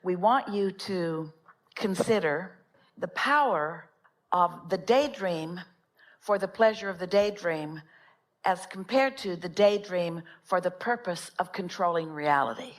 we want you to consider the power of the daydream for the pleasure of the daydream as compared to the daydream for the purpose of controlling reality.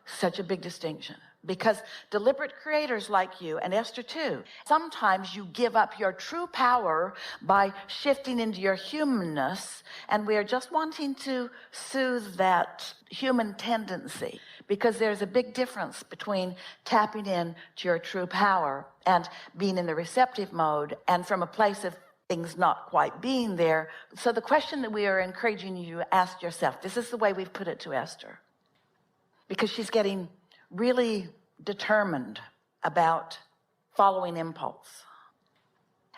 Such a big distinction. Because deliberate creators like you, and Esther too, sometimes you give up your true power by shifting into your humanness, and we are just wanting to soothe that human tendency, because there's a big difference between tapping in to your true power and being in the receptive mode and from a place of things not quite being there. So the question that we are encouraging you to ask yourself, this is the way we've put it to Esther, because she's getting really determined about following impulse.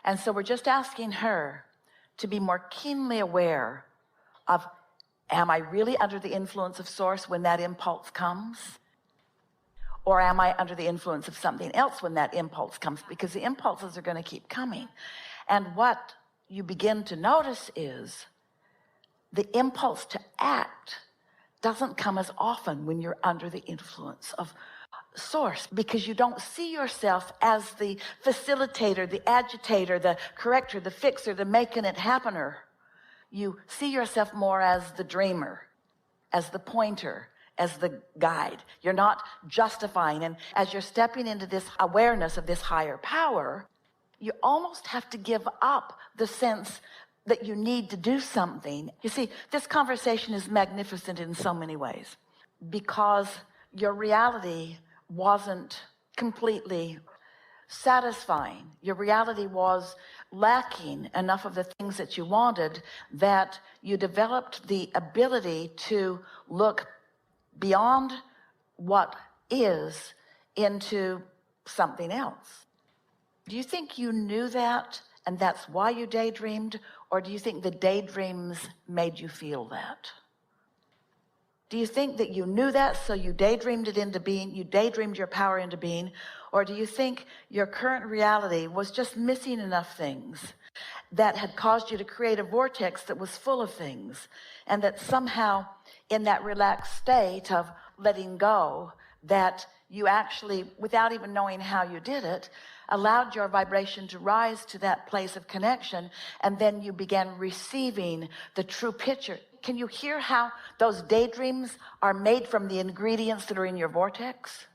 And so we're just asking her to be more keenly aware of, am I really under the influence of source when that impulse comes? Or am I under the influence of something else when that impulse comes? Because the impulses are going to keep coming. And what you begin to notice is the impulse to act doesn't come as often when you're under the influence of source, because you don't see yourself as the facilitator, the agitator, the corrector, the fixer, the making it happener. You see yourself more as the dreamer, as the pointer, as the guide. You're not justifying. And as you're stepping into this awareness of this higher power, you almost have to give up the sense that you need to do something. You see, this conversation is magnificent in so many ways, because your reality wasn't completely satisfying. Your reality was lacking enough of the things that you wanted, that you developed the ability to look beyond what is into something else. Do you think you knew that and that's why you daydreamed? Or do you think the daydreams made you feel that? Do you think that you knew that, so you daydreamed it into being, you daydreamed your power into being? Or do you think your current reality was just missing enough things that had caused you to create a vortex that was full of things, and that somehow in that relaxed state of letting go, that you actually, without even knowing how you did it, allowed your vibration to rise to that place of connection, and then you began receiving the true picture? Can you hear how those daydreams are made from the ingredients that are in your vortex?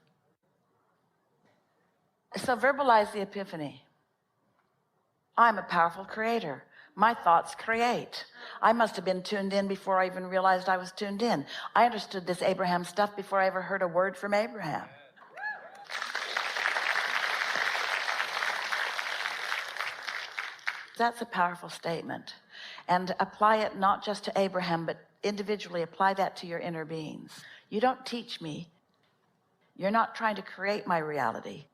So verbalize the epiphany. I'm a powerful creator. My thoughts create. I must have been tuned in before I even realized I was tuned in. I understood this Abraham stuff before I ever heard a word from Abraham. That's a powerful statement. And apply it not just to Abraham, but individually apply that to your inner beings. You don't teach me. You're not trying to create my reality.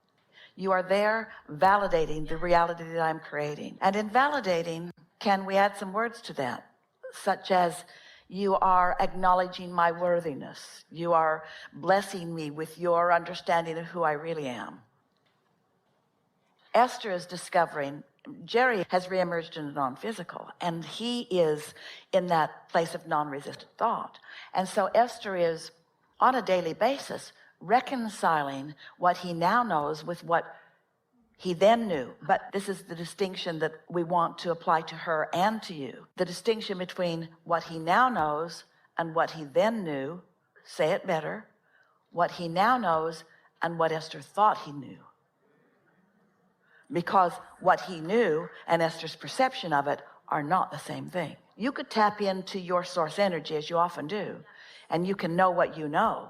You are there validating the reality that I'm creating. And in validating, can we add some words to that? Such as, you are acknowledging my worthiness. You are blessing me with your understanding of who I really am. Esther is discovering, Jerry has reemerged in the non-physical, and he is in that place of non-resistant thought. And so Esther is, on a daily basis, reconciling what he now knows with what he then knew. But this is the distinction that we want to apply to her and to you. The distinction between what he now knows and what he then knew. Say it better. What he now knows and what Esther thought he knew. Because what he knew and Esther's perception of it are not the same thing. You could tap into your source energy, as you often do, and you can know what you know.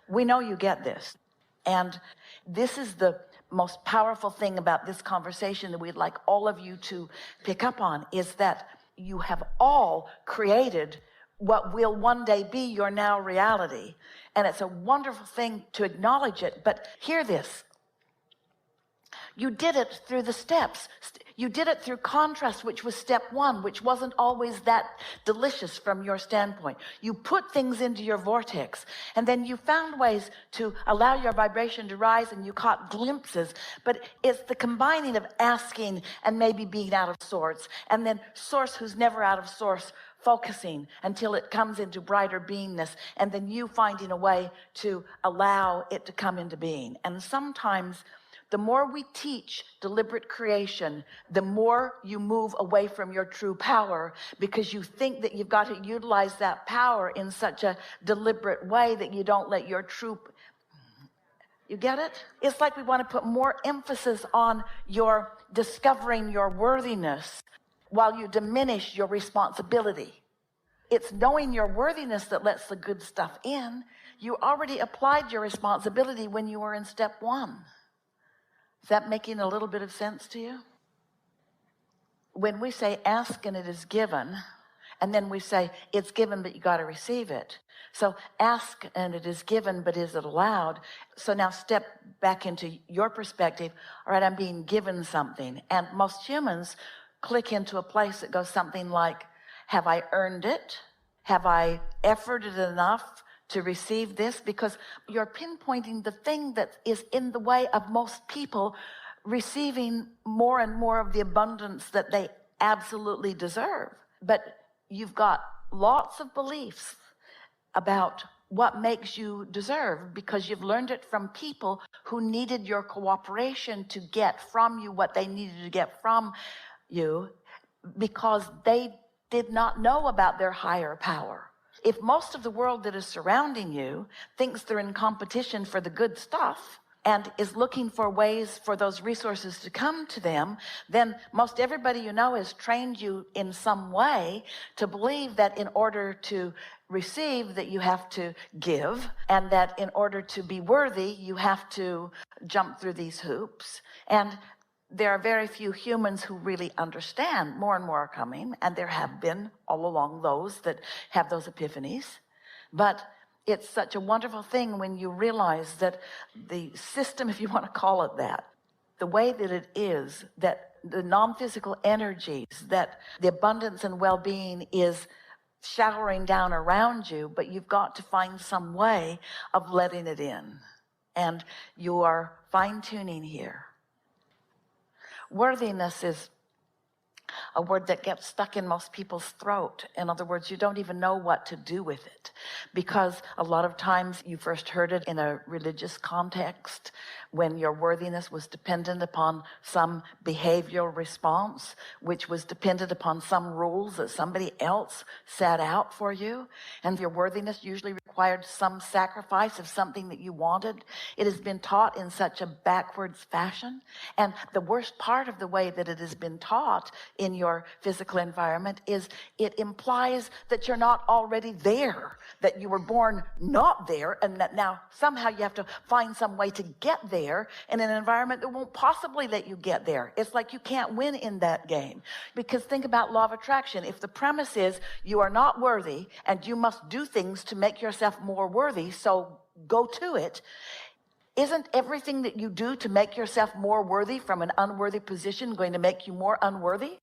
We know you get this. And this is the most powerful thing about this conversation that we'd like all of you to pick up on, is that you have all created what will one day be your now reality. And it's a wonderful thing to acknowledge it. But hear this. You did it through the steps. You did it through contrast, which was step one, which wasn't always that delicious from your standpoint. You put things into your vortex, and then you found ways to allow your vibration to rise, and you caught glimpses. But it's the combining of asking and maybe being out of sorts, and then source, who's never out of source, focusing until it comes into brighter beingness, and then you finding a way to allow it to come into being. And sometimes the more we teach deliberate creation, the more you move away from your true power, because you think that you've got to utilize that power in such a deliberate way that you don't let your true. You get it? It's like we want to put more emphasis on your discovering your worthiness while you diminish your responsibility. It's knowing your worthiness that lets the good stuff in. You already applied your responsibility when you were in step one. Is that making a little bit of sense to you? When we say ask and it is given, and then we say it's given but you got to receive it. So ask and it is given, but is it allowed? So now step back into your perspective. All right, I'm being given something. And most humans click into a place that goes something like, have I earned it? Have I efforted enough to receive this? Because you're pinpointing the thing that is in the way of most people receiving more and more of the abundance that they absolutely deserve. But you've got lots of beliefs about what makes you deserve, because you've learned it from people who needed your cooperation to get from you what they needed to get from you, because they did not know about their higher power. If most of the world that is surrounding you thinks they're in competition for the good stuff and is looking for ways for those resources to come to them, then most everybody you know has trained you in some way to believe that in order to receive that you have to give, and that in order to be worthy you have to jump through these hoops. And there are very few humans who really understand. More and more are coming, and there have been all along those that have those epiphanies. But it's such a wonderful thing when you realize that the system, if you want to call it that, the way that it is, that the non-physical energies, that the abundance and well-being is showering down around you, but you've got to find some way of letting it in. And you are fine-tuning here. Worthiness is a word that gets stuck in most people's throat. In other words, you don't even know what to do with it, because a lot of times you first heard it in a religious context when your worthiness was dependent upon some behavioral response, which was dependent upon some rules that somebody else set out for you. And your worthiness usually required some sacrifice of something that you wanted. It has been taught in such a backwards fashion. And the worst part of the way that it has been taught in your physical environment is it implies that you're not already there, that you were born not there, and that now somehow you have to find some way to get there in an environment that won't possibly let you get there. It's like you can't win in that game. Because think about law of attraction. If the premise is you are not worthy and you must do things to make yourself more worthy, so go to it, isn't everything that you do to make yourself more worthy from an unworthy position going to make you more unworthy?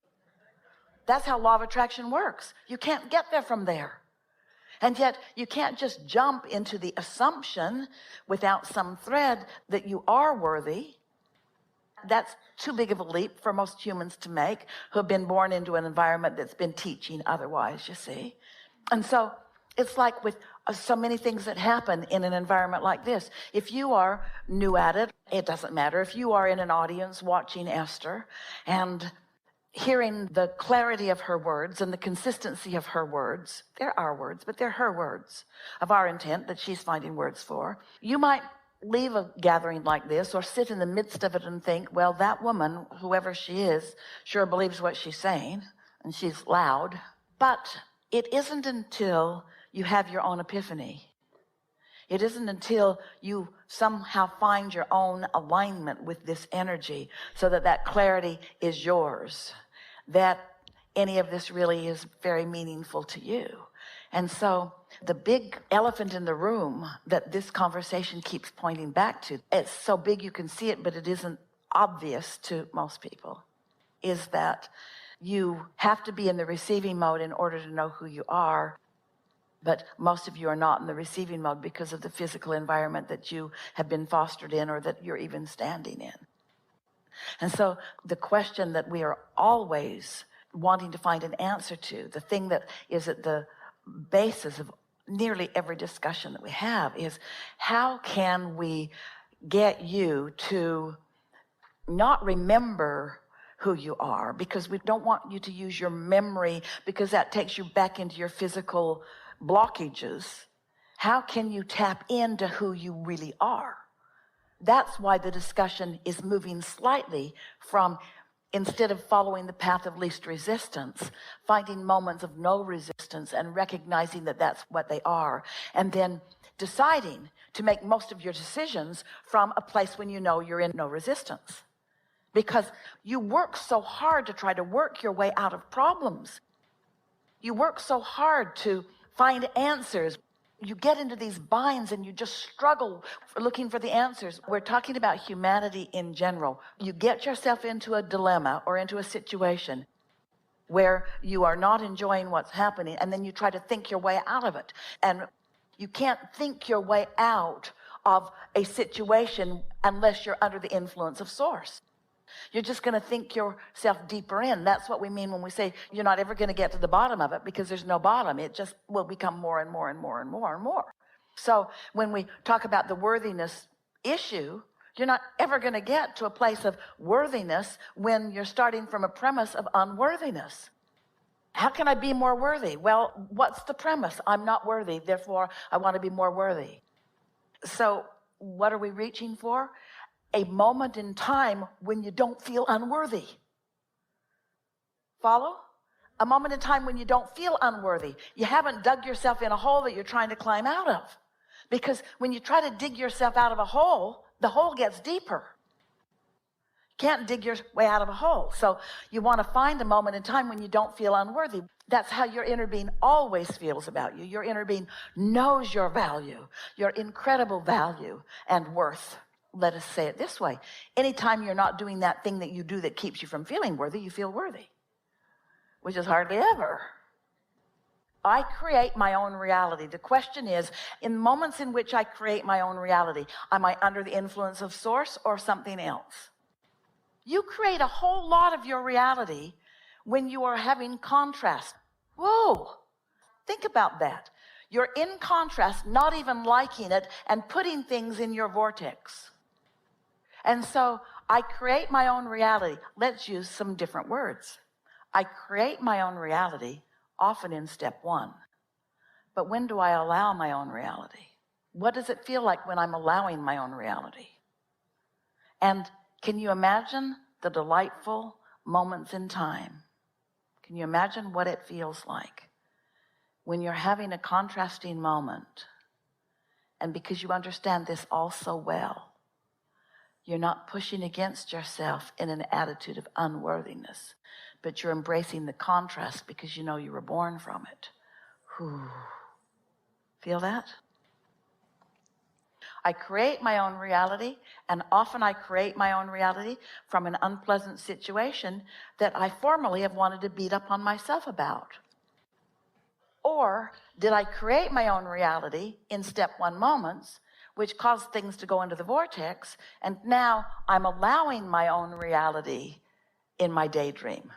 That's how law of attraction works. You can't get there from there. And yet you can't just jump into the assumption without some thread that you are worthy. That's too big of a leap for most humans to make who have been born into an environment that's been teaching otherwise, you see. And so it's like with so many things that happen in an environment like this. If you are new at it, it doesn't matter. If you are in an audience watching Esther and hearing the clarity of her words and the consistency of her words, they're our words, but they're her words of our intent that she's finding words for. You might leave a gathering like this or sit in the midst of it and think, well, that woman, whoever she is, sure believes what she's saying, and she's loud. But it isn't until you have your own epiphany. It isn't until you somehow find your own alignment with this energy so that that clarity is yours, that any of this really is very meaningful to you. And so the big elephant in the room that this conversation keeps pointing back to, it's so big you can see it, but it isn't obvious to most people, is that you have to be in the receiving mode in order to know who you are. But most of you are not in the receiving mode because of the physical environment that you have been fostered in or that you're even standing in. And so the question that we are always wanting to find an answer to, the thing that is at the basis of nearly every discussion that we have, is how can we get you to not remember who you are, because we don't want you to use your memory, because that takes you back into your physical blockages. How can you tap into who you really are? That's why the discussion is moving slightly from, instead of following the path of least resistance, finding moments of no resistance and recognizing that that's what they are, and then deciding to make most of your decisions from a place when you know you're in no resistance. Because you work so hard to try to work your way out of problems. You work so hard to find answers. You get into these binds and you just struggle looking for the answers. We're talking about humanity in general. You get yourself into a dilemma or into a situation where you are not enjoying what's happening, and then you try to think your way out of it. And you can't think your way out of a situation unless you're under the influence of Source. You're just going to think yourself deeper in. That's what we mean when we say you're not ever going to get to the bottom of it, because there's no bottom. It just will become more and more and more and more and more. So when we talk about the worthiness issue, you're not ever going to get to a place of worthiness when you're starting from a premise of unworthiness. How can I be more worthy? Well, what's the premise? I'm not worthy, therefore I want to be more worthy. So what are we reaching for? A moment in time when you don't feel unworthy. Follow? A moment in time when you don't feel unworthy. You haven't dug yourself in a hole that you're trying to climb out of. Because when you try to dig yourself out of a hole, the hole gets deeper. You can't dig your way out of a hole. So you want to find a moment in time when you don't feel unworthy. That's how your inner being always feels about you. Your inner being knows your value, your incredible value and worth. Let us say it this way. Anytime you're not doing that thing that you do that keeps you from feeling worthy, you feel worthy, which is hardly ever. I create my own reality. The question is, in moments in which I create my own reality, am I under the influence of Source or something else? You create a whole lot of your reality when you are having contrast. Whoa, think about that. You're in contrast, not even liking it, and putting things in your vortex. And so I create my own reality. Let's use some different words. I create my own reality often in step one. But when do I allow my own reality? What does it feel like when I'm allowing my own reality? And can you imagine the delightful moments in time? Can you imagine what it feels like when you're having a contrasting moment? And because you understand this all so well, you're not pushing against yourself in an attitude of unworthiness, but you're embracing the contrast because you know you were born from it. Whew. Feel that? I create my own reality, and often I create my own reality from an unpleasant situation that I formerly have wanted to beat up on myself about. Or did I create my own reality in step one moments, which caused things to go into the vortex, and now I'm allowing my own reality in my daydream?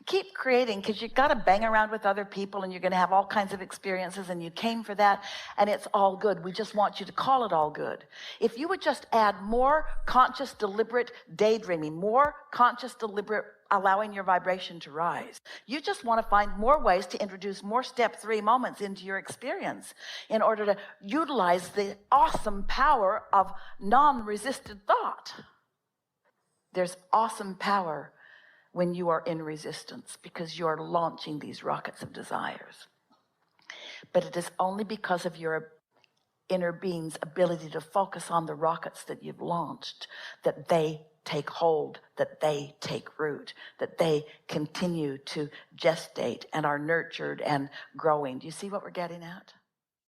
Keep creating, because you've got to bang around with other people and you're going to have all kinds of experiences, and you came for that, and it's all good. We just want you to call it all good. If you would just add more conscious, deliberate daydreaming, more conscious, deliberate allowing your vibration to rise, you just want to find more ways to introduce more step 3 moments into your experience in order to utilize the awesome power of non-resisted thought. There's awesome power when you are in resistance, because you are launching these rockets of desires. But it is only because of your inner being's ability to focus on the rockets that you've launched that they take hold, that they take root, that they continue to gestate and are nurtured and growing. Do you see what we're getting at?